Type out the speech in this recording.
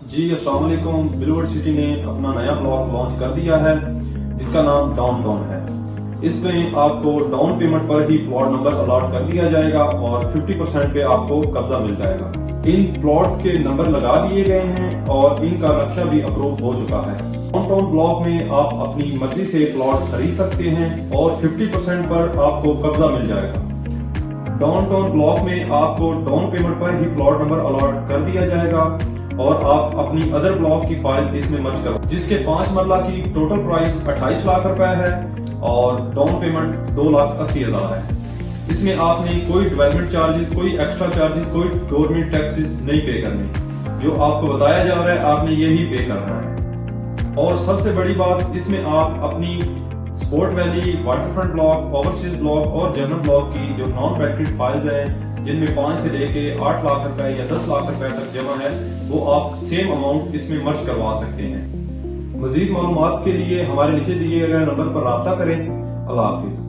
جی السلام علیکم. بلوورڈ سٹی نے اپنا نیا بلاک لانچ کر دیا ہے جس کا نام ڈاؤن ٹاؤن ہے. اس میں آپ کو ڈاؤن پیمنٹ پر ہی پلاٹ نمبر الاٹ کر دیا جائے گا اور 50% پہ آپ کو قبضہ مل جائے گا. ان پلاٹس کے نمبر لگا دیے گئے ہیں اور ان کا نقشہ بھی اپروو ہو چکا ہے. ڈاؤن ٹاؤن بلاک میں آپ اپنی مرضی سے پلاٹ خرید سکتے ہیں اور 50% پر آپ کو قبضہ مل جائے گا. ڈاؤن ٹاؤن بلاک میں آپ کو ڈاؤن پیمنٹ پر ہی پلاٹ نمبر الاٹ کر دیا جائے گا اور آپ اپنی ادر بلاک کی فائل اس میں مرج کرو جس کے 5 مرلہ کی ٹوٹل پرائس 28 لاکھ روپے ہے اور ڈاؤن پیمنٹ 2,80,000 ہے. اس میں آپ نے کوئی ڈیولپمنٹ چارجز، کوئی ایکسٹرا چارجز، کوئی گورنمنٹ ٹیکسز نہیں پے کرنے. جو آپ کو بتایا جا رہا ہے آپ نے یہی پے کرنا ہے. اور سب سے بڑی بات، اس میں آپ اپنی support valley, water front block, overseas block اور جنرل بلاک کی جو نان ویکٹڈ فائلز ہیں جن میں 5 سے لے کے 8 لاکھ روپے یا 10 لاکھ روپے تک جمع ہے، وہ آپ سیم اماؤنٹ اس میں مرج کروا سکتے ہیں. مزید معلومات کے لیے ہمارے نیچے دیے گئے نمبر پر رابطہ کریں. اللہ حافظ.